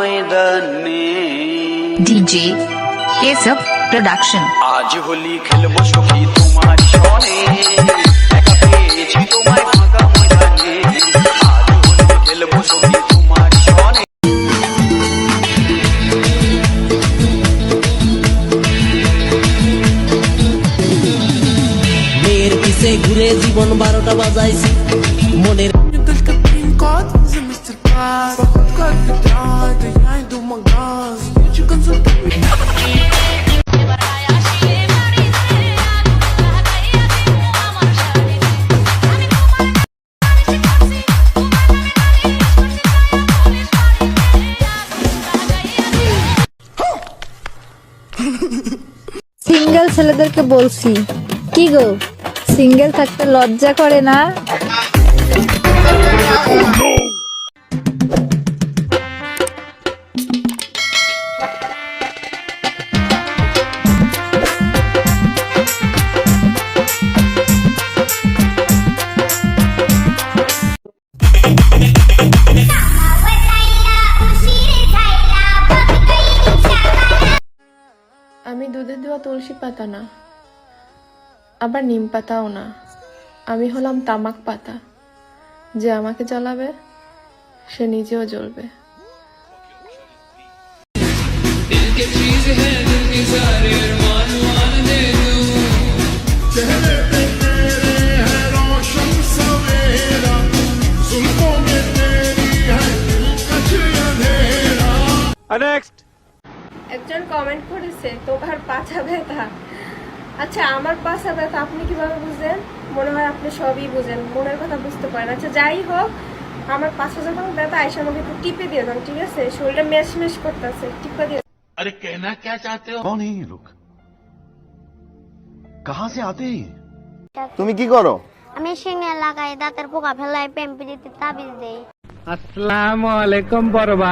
ময়দানে DJ Keshav production. আজ হোলি খেলবো সখী তোমার সনে, একা পেয়েছি তোমায় ফাঁকা ময়দানে। আজ হোলি খেলবো সখী তোমার সনে। মেয়ের পিছে ঘুরে জীবন 12টা বাজাইছি মনের সিঙ্গেল ছেলেদেরকে বলছি, কি গো সিঙ্গেল থাকতে লজ্জা করে না? আমি দুধে দেওয়া তুলসী পাতা না, আবার নিম পাতাও না। আমি হলাম তামাক পাতা। যে আমাকে জ্বালাবে সে নিজেও জ্বলবে। একজন কমেন্ট করেছে তোমার পাছা ব্যথা। আচ্ছা, আমার পাছা ব্যথা আপনি কিভাবে বুঝেন? মনে হয় আপনি সবই বুঝেন, মনের কথা বুঝতে পারেন। আচ্ছা যাই হোক, আমার পাছা যখন ব্যথা আইসা আমাকে একটু টিপে দিয়ে দেন, ঠিক আছে? শরীরটা মেশ মেশ করতেছে, টিপে দিয়ে। अरे कहना क्या चाहते हो? कौन है ये लोग? कहाँ से आते हैं? তুমি কি করো? আমি শিঙে লাগাই, দাঁতের পোকা ফেলাই, পেম্পি দিতে তাবিজ দেই। আসসালামু আলাইকুম বড়বা।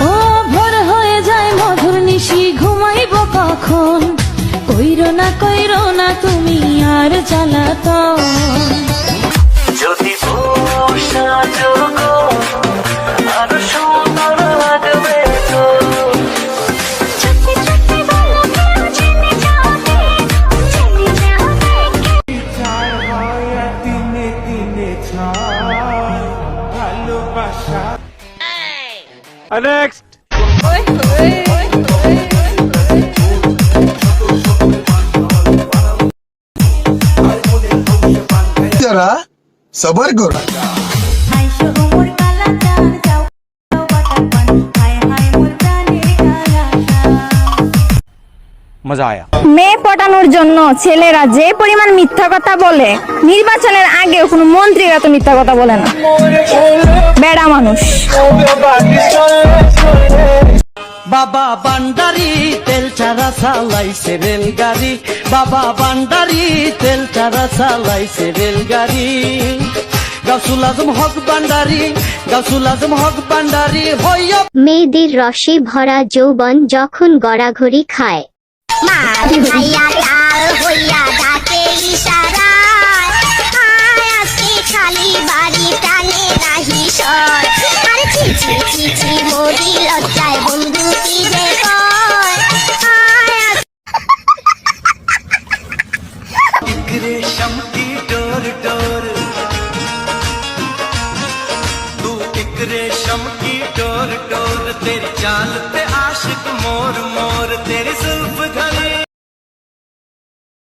ও ভোর হয়ে যায় মধুর নিশি, ঘুমাইব কখন? কইরো না তুমি আর জ্বালাতন। যদি বর্ষা যোগ আরো সুন্দর লাগবে তো। जरा सबर करो। मजा आया। মেয়ে পটানোর জন্য ছেলেরা যে পরিমাণ মিথ্যা কথা বলে, নির্বাচনের আগে কোনো মন্ত্রী এত মিথ্যা কথা বলে না। বেড়া মানুষ। বাবা বান্ডারি তেল চারা চালাইছে রেলগাড়ি, বাবা বান্ডারি তেল চারা চালাইছে রেলগাড়ি। গাউসুল আজম হক বান্ডারি, গাউসুল আজম হক বান্ডারি হইয়া। মেয়েদের রসে ভরা যৌবন যখন গড়াগড়ি খায়, মাল খাইয়া লাল হইয়া ডাকে ইশারায়, আয় আজকে খালি বাড়ি টানে নাহি সয়। আরে ছি ছি ছি ছি মোদি লজ্জায় বন্ধু কি যে কয়, আয় रेशम की डोर डोर, तू एक रेशम की डोर डोर, तेरी चाल पे आशिक मोर मोर, तेरी